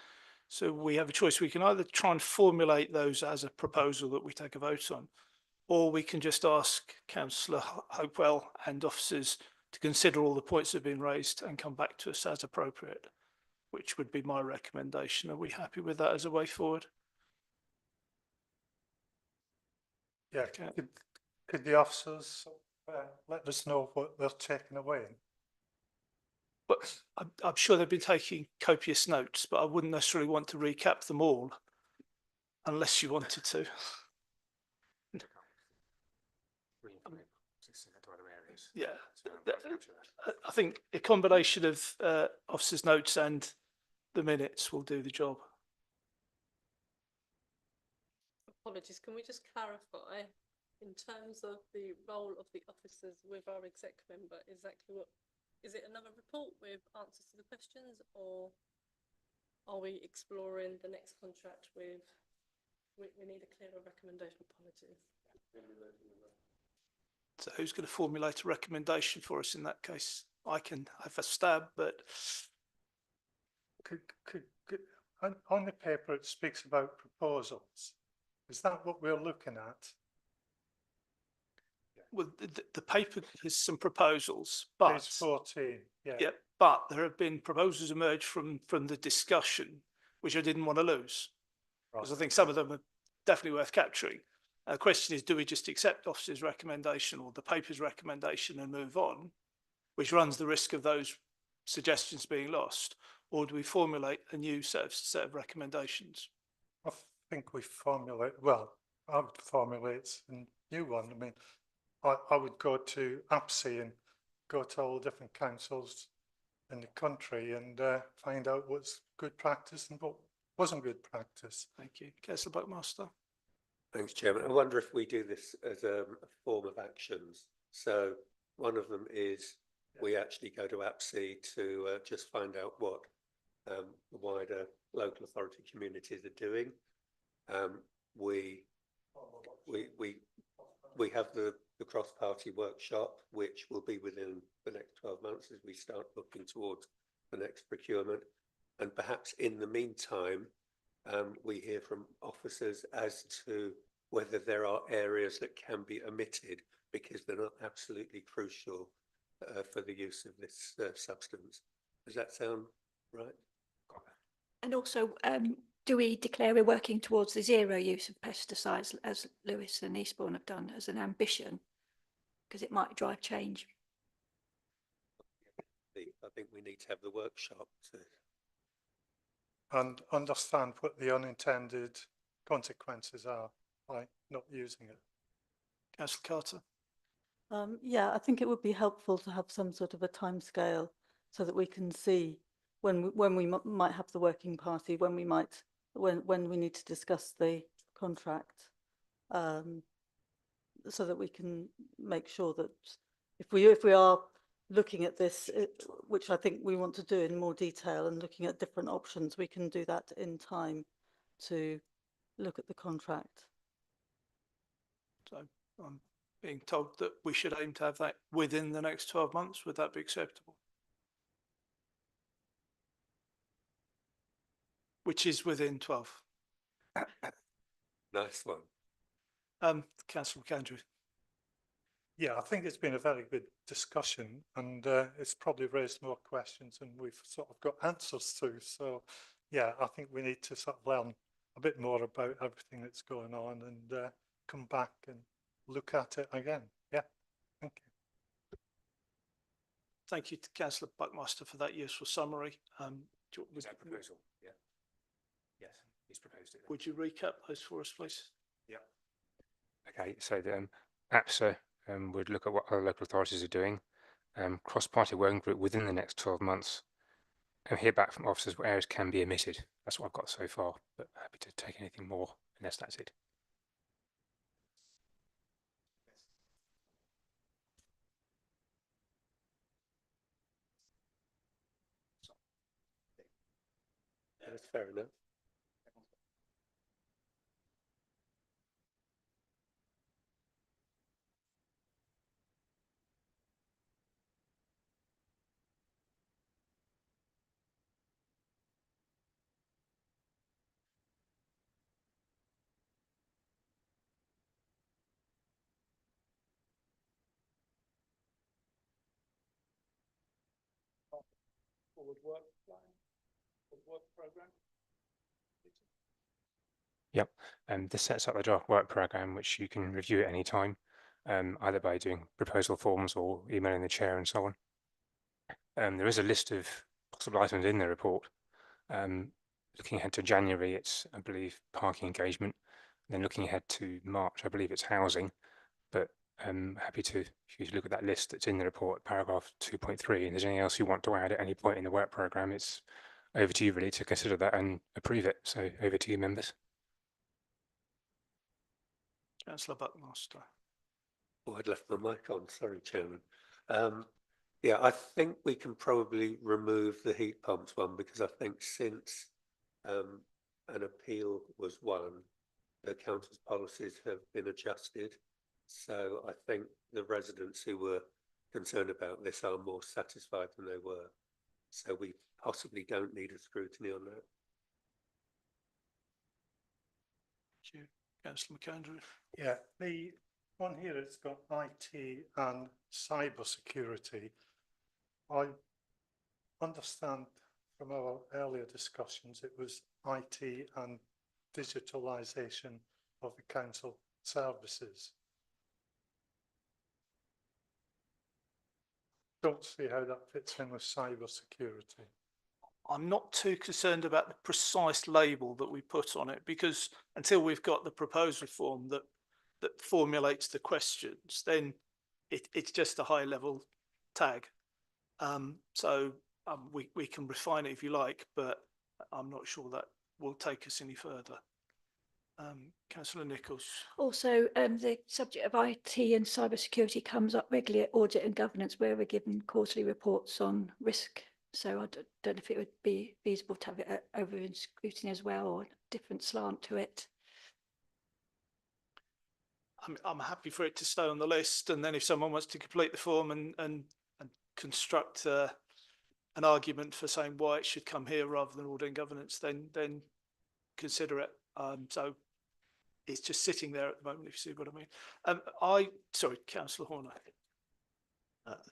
so we have a choice. We can either try and formulate those as a proposal that we take a vote on, or we can just ask Councillor Hopewell and officers to consider all the points that have been raised and come back to us as appropriate, which would be my recommendation. Are we happy with that as a way forward? Yeah, Okay. could the officers let us know what they're taking away? But I'm sure they've been taking copious notes, but I wouldn't necessarily want to recap them all unless you wanted to. Yeah, I think a combination of officers' notes and the minutes will do the job. Apologies, can we just clarify in terms of the role of the officers with our exec member, exactly what, is it another report with answers to the questions, or are we exploring the next contract with, we need a clearer recommendation? Apologies. So who's going to formulate a recommendation for us in that case? I can have a stab, but Could on the paper it speaks about proposals. Is that what we're looking at? well, the paper has some proposals, but Page 14, yeah. yeah, but there have been proposals emerged from the discussion, which I didn't want to lose, because I think some of them are definitely worth capturing. The question is, do we just accept officer's recommendation or the paper's recommendation and move on, which runs the risk of those suggestions being lost, or do we formulate a new set of recommendations? I think we formulate, well, I would formulate a new one. I mean, I would go to APSI and go to all the different councils in the country and find out what's good practice and what wasn't good practice. Thank you. Councillor Buckmaster. Thanks, Chairman. I wonder if we do this as a form of actions. So one of them is we actually go to APSI to just find out what the wider local authority communities are doing. We have the cross-party workshop, which will be within the next 12 months as we start looking towards the next procurement. And perhaps in the meantime, we hear from officers as to whether there are areas that can be omitted because they're not absolutely crucial for the use of this substance. Does that sound right? And also, do we declare we're working towards the zero use of pesticides, as Lewis and Eastbourne have done, as an ambition? Because it might drive change. think we need to have the workshop to. And understand what the unintended consequences are by not using it. Councillor Carter. Yeah, I think it would be helpful to have some sort of a timescale so that we can see when we might have the working party, when we need to discuss the contract, so that we can make sure that if we are looking at this, which I think we want to do in more detail, and looking at different options, we can do that in time to look at the contract. So I'm being told that we should aim to have that within the next 12 months. Would that be acceptable? Which is within 12. Nice one. Councillor McAndrew. Yeah, I think it's been a very good discussion, and it's probably raised more questions than we've sort of got answers to. So, yeah, I think we need to sort of learn a bit more about everything that's going on and come back and look at it again. Yeah, thank you. Thank you to Councillor Buckmaster for that useful summary. Is that proposal? Yeah. Yes, he's proposed it. Would you recap those for us, please? Yeah. Okay, so the APSA would look at what other local authorities are doing, cross-party working group within the next 12 months, and hear back from officers what areas can be omitted. That's what I've got so far, but happy to take anything more unless that's it. That's fair enough. Forward work plan, work programme. Yep, this sets up the draft work programme, which you can review at any time, either by doing proposal forms or emailing the chair and so on. There is a list of possible items in the report. Looking ahead to January, it's, I believe, parking engagement. Then looking ahead to March, I believe it's housing. But I'm happy to, if you look at that list that's in the report, paragraph 2.3, and there's anything else you want to add at any point in the work programme, it's over to you really to consider that and approve it. So over to you, members. Councillor Buckmaster. Oh, I'd left my mic on. Sorry, Chairman. Yeah, I think we can probably remove the heat pumps one, because I think since an appeal was won, the council's policies have been adjusted. So I think the residents who were concerned about this are more satisfied than they were. So we possibly don't need a scrutiny on that. Thank you. Councillor McAndrew. Yeah, the one here, it's got IT and cyber security. I understand from our earlier discussions, it was IT and digitalisation of the council services. Don't see how that fits in with cyber security. I'm not too concerned about the precise label that we put on it, because until we've got the proposal form that formulates the questions, then it's just a high level tag. So we can refine it if you like, but I'm not sure that will take us any further. Councillor Nichols. Also, the subject of IT and cybersecurity comes up regularly at audit and governance, where we're given quarterly reports on risk. So I don't know if it would be feasible to have it over in scrutiny as well, or a different slant to it. I'm happy for it to stay on the list, and then if someone wants to complete the form and construct an argument for saying why it should come here rather than audit and governance, then consider it. So it's just sitting there at the moment, if you see what I mean. Sorry, Councillor Horner.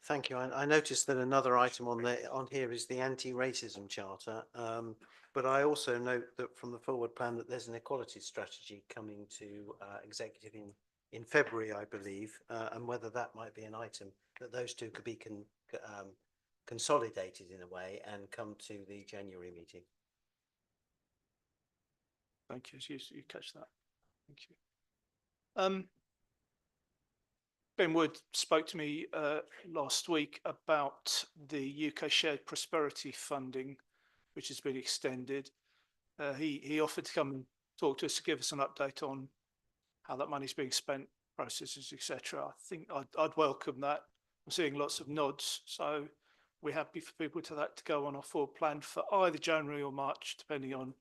Thank you. I noticed that another item on here is the anti-racism charter, but I also note that from the forward plan that there's an equality strategy coming to executive in February, I believe, and whether that might be an item that those two could be consolidated in a way and come to the January meeting. Thank you. You catch that. Thank you. Ben Wood spoke to me last week about the UK Shared Prosperity funding, which has been extended. He offered to come and talk to us to give us an update on how that money's being spent, processes, etc. I think I'd welcome that. I'm seeing lots of nods, so we're happy for people to go on our forward plan for either January or March, depending on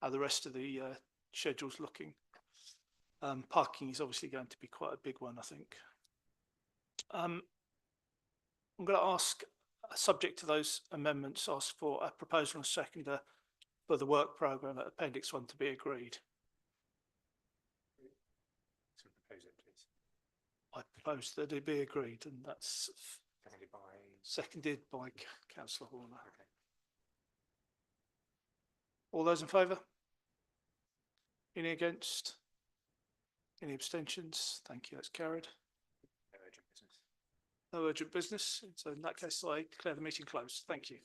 how the rest of the schedule's looking. Parking is obviously going to be quite a big one, I think. I'm going to ask, subject to those amendments, ask for a proposal and seconder for the work programme at Appendix 1 to be agreed. So propose it, please. I propose that it be agreed, and that's Seconded by Councillor Horner. Okay. All those in favour? Any against? Any abstentions? Thank you, that's carried. No urgent business. No urgent business, so in that case I declare the meeting closed. Thank you.